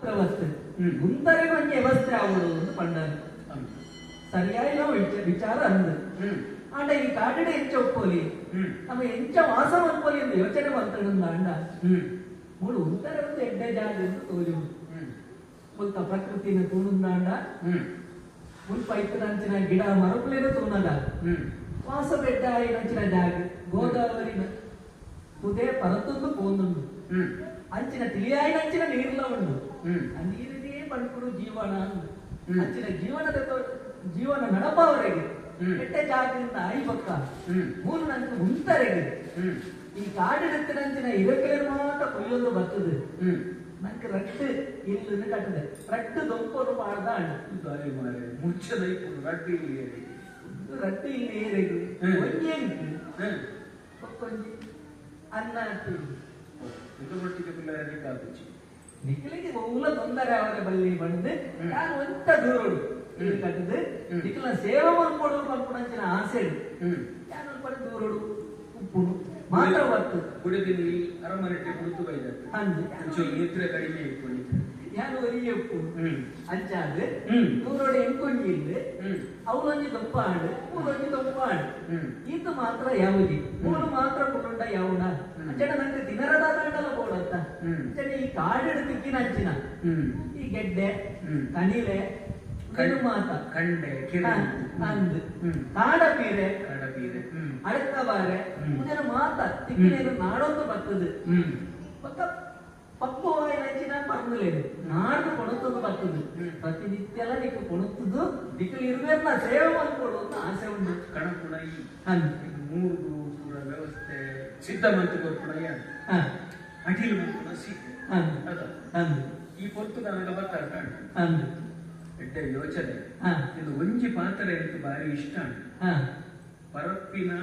ವ್ಯವಸ್ಥೆ ಮುಂದರಿಗೆ ಒಂದು ವ್ಯವಸ್ಥೆ ಆಗುವುದು ಅಂತ ಪಂಡಾರ ಸರಿಯಾಗಿ ನಾವು ವಿಚಾರ ಅಂದು ಆಂಡ ಈ ಕಾಡಿಡೆ ಎಂಚ ಒಪ್ಪೋಲಿ ನಮ್ಮ ಎಂಚ ವಾಸ ಒಪ್ಪೋಲಿ ಎಂದು ಯೋಚನೆ ಮಾಡ್ತಾಡಂದ ಅಂಡ ಮೂಡು ಉಂದರೆ ಒಂದು ಎಡ್ಡೆ ಜಾಗ ಎಂದು ತೋಜು ಮುಲ್ತ ಪ್ರಕೃತಿನ ತೂಣುಂದಾಂಡ ಮುಲ್ಪ ಇತ್ತದಂಚಿನ ಗಿಡ ಮರಪುಲೇನ ತೂಣದ ವಾಸ ಬೆಡ್ಡ ನಂಚಿನ ಜಾಗ ಗೋದಾವರಿನ ಉದೇ ಪರತೊಂದು ಪೋಂದುಂಡು ಅಂಚಿನ ತಿಳಿಯಾಯಿನಂಚಿನ ನೀರ್ಲ ಉಂಡು ಆ ನೀರಿನೇ ಪಂಡ್ಕುಡು ಜೀವನ ಅಂಚಿನ ಜೀವನ ನಡಪವರೆಗೆ ಎಟ್ಟೆ ಜಾಗದಿಂದ ಐ ಪಕ್ಕ ಮೂರು ನಂತರ ಮುಂತರೆಗೆ ಈ ಕಾಡಿನಂಚಿನ ಇರಕಲೆ ಮಾತ್ರ ಕೊಯ್ಯೊಂದು ಬರ್ತದೆ ನಂಗೆ ರಟ್ಟು ಇಲ್ಲ ಕಟ್ಟದೆ ರಟ್ಟು ದೊಂಪರು ಮಾಡ್ದ ಮುಚ್ಚದ ರಟ್ಟು ಇಲ್ಲಿ ಏರಿಗೆ ಒಂಜಿ ಅನ್ನ ನಿಖಿಲಿಗೆ ಮೂಲ ತೊಂದರೆ ಅವರ ಬಲ್ಲಿ ಬಂದು ನಾನು ಒಂತ ದೂರೋಡು ಇಲ್ಲಿ ಕಟ್ಟದು ನಿಖಿಲ ಸೇವೆ ಮಾಡ್ಕೊಡು ಮಲ್ಪುಣಂಚಿನ ಆಸೆ ನಾನು ಪಡೆ ದೂರೋಡು ಉಪ್ಪುಡು ಮಾತ್ರ ಬರ್ತದೆ ಕುಡಿದಿನಿ ಅರಮನೆ ಕುಳಿತು ಬೈದ ಕಡಿಮೆ ಇಟ್ಕೊಂಡು ನಾನು ಒರಿಗೆ ಉಪ್ಪು ಅಂಚಾದು ನೂರೋಡು ಎಂಕೊಂಜಿ ಇಲ್ಲಿ ಅವಳೊಂಜಿ ದಪ್ಪ ಆಡು ಮೂರೊಂಜಿ ದಪ್ಪ ಆಡು ಇದು ಮಾತ್ರ ಯಾವುದು ಮೂರು ಮಾತ್ರ ಕೊಡುಂಡ ಯಾವಡ ಅಂಚನ ನಂಗೆ ದಿನರದ ದಾಂಡಲ ಕೊಡತ್ತ ಅಂಚನೆ ಈ ಕಾಡಿಡ ತಿಕ್ಕಿನ ಅಂಚಿನ ಈ ಗೆಡ್ಡೆ ಕಣಿಲೆ ಮಾತ ಕಂಡೆ ಅಂದು ಕಾಡಪೀರೆ ಅಡಕಬಾರೆ ಮುಂದಿನ ಮಾತ ತಿಕ್ಕಿನ ನಾಡೊಂದು ಬರ್ತದೆ ಪಕ್ಕ ಪಪ್ಪುವಾಯಿನಂಚಿನ ಪರ್ಮಲೇನು ನಾಡು ಕೊಣುತ್ತದು ಬರ್ತದೆ ಪ್ರತಿನಿತ್ಯ ನಿಕ್ಕು ಕೊಣುತ್ತದು ದಿಕ್ಕಲು ಇರುವೆಲ್ಲ ಸೇವೆ ಮಾಡ್ಕೊಡು ಅಂತ ಆಸೆ ಉಂಟು ಕಣಪುಣ ಮೂರು ಪೂರ ವ್ಯವಸ್ಥೆ ಸಿದ್ಧ ಮಂತು ಕೊರ್ಪುಣ ಅಡಿಲು ಮಂತು ಸಿಕ್ಕ ಈ ಪೊತ್ತು ನನಗೆ ಬರ್ತಾರೆ ಎಡ್ಡೆ ಯೋಚನೆ ಇದು ಒಂಜಿ ಪಾತ್ರ എനിക്ക് ಭಾರಿ ಇಷ್ಟ ಪರಪ್ಪಿನ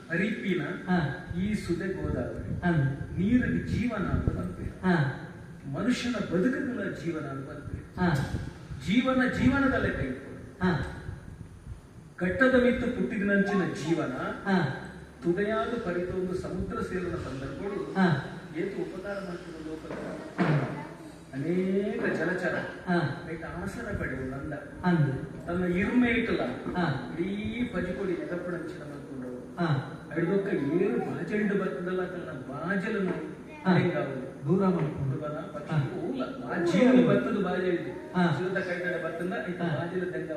ಹರಿಪಿನ ಈ ಸುದೆ ಗೋದಾವರಿ ನೀರಿಗೆ ಜೀವನ ಅಂತ ಬಂದ್ಬಿಟ್ಟು ಮನುಷ್ಯನ ಬದುಕುಗಳ ಜೀವನ ಅಂತ ಬಂದ್ಬಿಟ್ಟು ಜೀವನದ ಲೆಕ್ಕ ಇಟ್ಕೊಂಡು ಘಟ್ಟದ ಮಿತ್ತು ಪುಟ್ಟಿದಿನಂಚಿನ ಜೀವನ ತುದೆಯಾದ ಪರಿತೊಂದು ಸಮುದ್ರ ಸೇರಿನ ಸಂದರ್ಭಗಳು ಏತು ಉಪಕಾರ ಮಾಡ್ತಿರೋ ಲೋಕದ ಅನೇಕ ಜಲಚರ ಆಸನ ಪಡೆಯುವ ನಂದ ತನ್ನ ಇರುಮೆ ಇಟ್ಟಲ್ಲ ಇಡೀ ಪಜಿಕೊಡಿ ನೆಗಪಡಂಚಿನ ಮಾಡ್ಕೊಂಡು ಅಡಿದೊಕ್ಕ ಏರು ಬಾಜೆಂಡು ಬರ್ತದಲ್ಲ ತನ್ನ ಬಾಜಲನ್ನು ದೂರ ಮಾಡ್ಕೊಂಡು ಬಾಜಿ ಬರ್ತದ ಬಾಜೆಂಡು ಶಿವದ ಕೈಗಡೆ ಬರ್ತದ ಬಾಜಲ ದಂಡ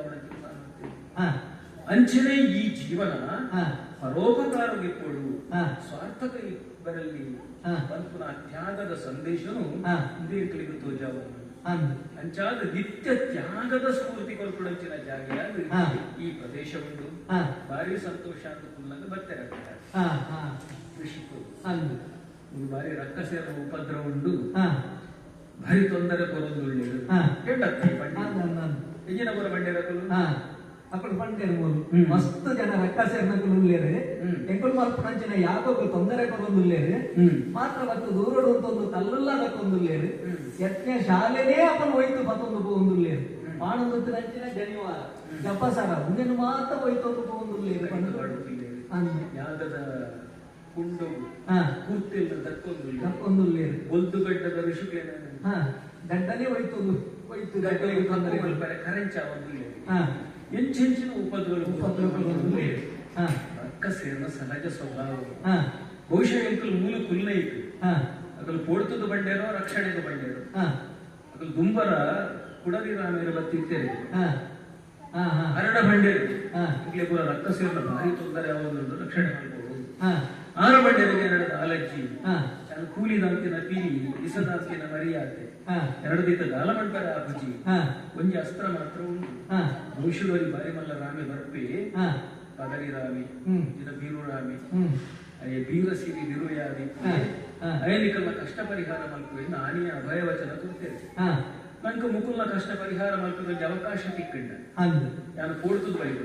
ಅಂಚನೆ ಈ ಜೀವನ ಪರೋಪಕಾರಕ್ಕೆ ಕೊಡು ಸ್ವಾರ್ಥಕ ಬರಲಿ ಬಂತು ತ್ಯಾಗದ ಸಂದೇಶನು ಇಂದ್ರಿಯಗಳಿಗೆ ತೋಜಾವ ಅಂಚಾದ ನಿತ್ಯ ತ್ಯಾಗದ ಸ್ಫೂರ್ತಿ ಕೊಲ್ಪಡಂಚಿನ ಜಾಗ ಈ ಪ್ರದೇಶ ಉಂಟು ಭಾರಿ ಸಂತೋಷ ಅಂತ ಕುಲ್ಲಂಗ ಬರ್ತಾರೆ ಕೃಷಿಕರು ಒಂದು ಬಾರಿ ರಕ್ಕಸೇರ ಉಪದ್ರವ ಉಂಡು ಭಾರಿ ತೊಂದರೆ ಕೊರೊಂದುಳ್ಳೇರು ಹೇಳತ್ತೆ ಹೆಜ್ಜಿನ ಬರ ಬಂಡೇರಕಲು ಅక్కడ ಪಂಡೇರು ಮಸ್ತ್ ಜನ ರಕ್ಕಸೇರ್ನಕುಲ್ಲೇರು ಎಂಕುಲ್ ಮಲ್ಪುಣಂಚಿನ ಯಾಕೋಗ ತೊಂದರೆ ಕೊರೊಂದುಳ್ಳೇರು ಮಾತ್ರ ಮತ್ತು ದೂರಡು ಅಂತ ಒಂದು ಕಲ್ಲಲ್ಲದಕ್ಕೊಂದುಳ್ಳೇರು ಯತ್ನ ಶಾಲೆನೇ ಅಪ್ಪನ ಹೋಯ್ತು ಮತ್ತೊಂದು ಪೋಂದುಳ್ಳೇರು ಪಾಣಂದು ನಂಚಿನ ಜನಿವಾರ ಜಪಸರ ಮುಂದಿನ ಮಾತ್ರ ಹೋಯ್ತೊಂದು ಪೋಂದುಳ್ಳೇರು ಯಾಗದ ಕುಂಡು ಕೂರ್ತಿಲ್ಲ ದಕ್ಕೊಂದುಳ್ಳೇರು ಬೊಲ್ದುಗಡ್ಡದ ಋಷಿಕೇನ ಗಡ್ಡನೇ ಹೋಯ್ತು ಗಡ್ಡಲಿಗೆ ತೊಂದರೆ ಕರೆಂಚ ಎಂಚೆಂಚಿನ ಉಪದ್ರವಗಳು ರಕ್ಕಸೇನ ಸಹಜ ಸ್ವಭಾವ ಬಹುಶಃ ಎಂಕಲ್ ಮೂಲ ಕುಲ್ನ ಇತ್ತು ಅಕಲ್ ಪೋಡ್ತದ ಬಂಡೇರೋ ರಕ್ಷಣೆದ ಬಂಡೇರೋ ಅಕಲ್ ದುಂಬರ ಕುಡಲಿ ರಾಮೇರ ಬತ್ತಿತ್ತೇರಿ ಹರಡ ಬಂಡೇರು ಇಲ್ಲಿ ಪೂರ ರಕ್ಕಸೇನ ಭಾರಿ ತೊಂದರೆ ಯಾವುದು ರಕ್ಷಣೆ ಮಾಡ್ಬೋದು ಆರ ಬಂಡೇರಿಗೆ ನಡೆದ ಅಲಜ್ಜಿ ಕೂಲಿದಂತಿನ ಪೀಲಿ ಇಸದಾಂತಿನ ಮರ್ಯಾದೆ ಎರಡು ದಿನ ದಾಲ ಮಾಡ್ತಾರೆ ಆ ಬುಜಿ ಒಂಜಿ ಅಸ್ತ್ರ ಮಾತ್ರ ಉಂಟು ಬಹುಶುವರಿ ಬಾರಿ ಮಲ್ಲ ರಾಮಿ ಬರ್ಪಿ ಪದರಿ ರಾಮಿ ಇದ ಬೀರು ರಾಮಿ ಅಯ್ಯ ಬೀರ ಸಿರಿ ಬಿರುಯಾದಿ ಅಯಲಿಕಲ್ಲ ಕಷ್ಟ ಪರಿಹಾರ ಮಲ್ಪುವೆ ನಾನಿಯ ಅಭಯವಚನ ತುರ್ತೇವೆ ನಂಗೆ ಮುಕುಲ್ನ ಕಷ್ಟ ಪರಿಹಾರ ಮಲ್ಪುವೆ ಅವಕಾಶ ತಿಕ್ಕಂಡ ನಾನು ಪೋಡ್ತದ ಬಳಿಕ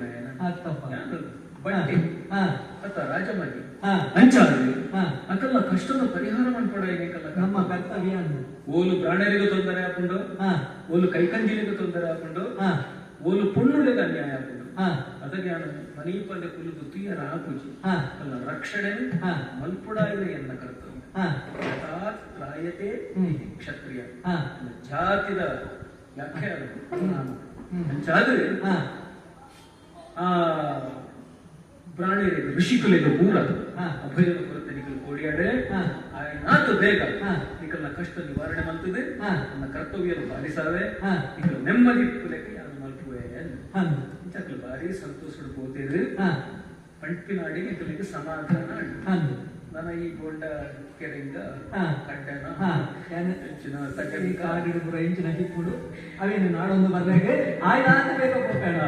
ಬಟ್ಟೆ ಅತ್ತ ರಾಜಮನಿ ಅಂಚಾದ್ರೆ ಅಕಲ್ಲ ಕಷ್ಟದ ಪರಿಹಾರ ಮಾಡ್ಕೊಡ ನಮ್ಮ ಕರ್ತವ್ಯ ಓಲು ಪ್ರಾಣರಿಗೆ ತೊಂದರೆ ಹಾಕೊಂಡು ಓಲು ಕೈಕಂಜಿಲಿಗೆ ತೊಂದರೆ ಹಾಕೊಂಡು ಓಲು ಪುಣ್ಣುಳಿಗೆ ಅನ್ಯಾಯ ಹಾಕೊಂಡು ಅದಕ್ಕೆ ನಾನು ಮನೀಪಲ್ಲೆ ಕುಲಿದು ತುಯ್ಯರ ಹಾಕುಜಿ ಅಲ್ಲ ರಕ್ಷಣೆ ಮಲ್ಪುಡ ಎನ್ನ ಕರ್ತವ್ಯ ಹಾ ಯಥಾತ್ ತ್ರಾಯತೆ ಇತಿ ಕ್ಷತ್ರಿಯ ಹಾ ಜಾತಿದ ವ್ಯಾಖ್ಯಾನ ಅಂಚಾದ್ರೆ ಹಾ ಆ ಪ್ರಾಣಿಗಳಿಗೆ ಋಷಿಕುಲಿಗೆ ಪೂರ ಹಾ. ಅಭಯದ ಕೊರತೆ ನಿಖಲ್ ಕೋಡಿಯಾಡೆ ಹಾ. ನಾತು ಬೇಗ ಹಾ. ನಿಖಲ್ನ ಕಷ್ಟ ನಿವಾರಣೆ ಮಂತದೆ ಹಾ. ನನ್ನ ಕರ್ತವ್ಯನು ಪಾಲಿಸಾವೆ ಹಾ. ನಿಖಲ್ ನೆಮ್ಮದಿ ಕುಲಕ್ಕೆ ಯಾರು ಮಲ್ಪುವೆ ಹಾ ಇಂಚಕ್ಲು ಭಾರಿ ಸಂತೋಷಡು ಪೋತೇರು ಹಾ ಪಂಪಿನಾಡಿಗೆ ನಿಖಲಿಗೆ ಸಮಾಧಾನ ಆಡಿ ಹಾ ನನ್ನ ಈ ಗೋಂಡ ಕೆರೆಯಿಂದ ಹಾ. ಕಡ್ಡನ ಹಾ ಹೆಚ್ಚಿನ ಈ ತಗ್ಗಲಿಕ ಕಾಡಿಡು ಪುರ ಇಂಚಿನ ಕಿಪ್ಪುಡು ಅವೇನು ನಾಡೊಂದು ಬಂದಾಗ ಆಯ್ತಾ ಅಂತ ಬೇಗ ಹೋಗ್ಬೇಡ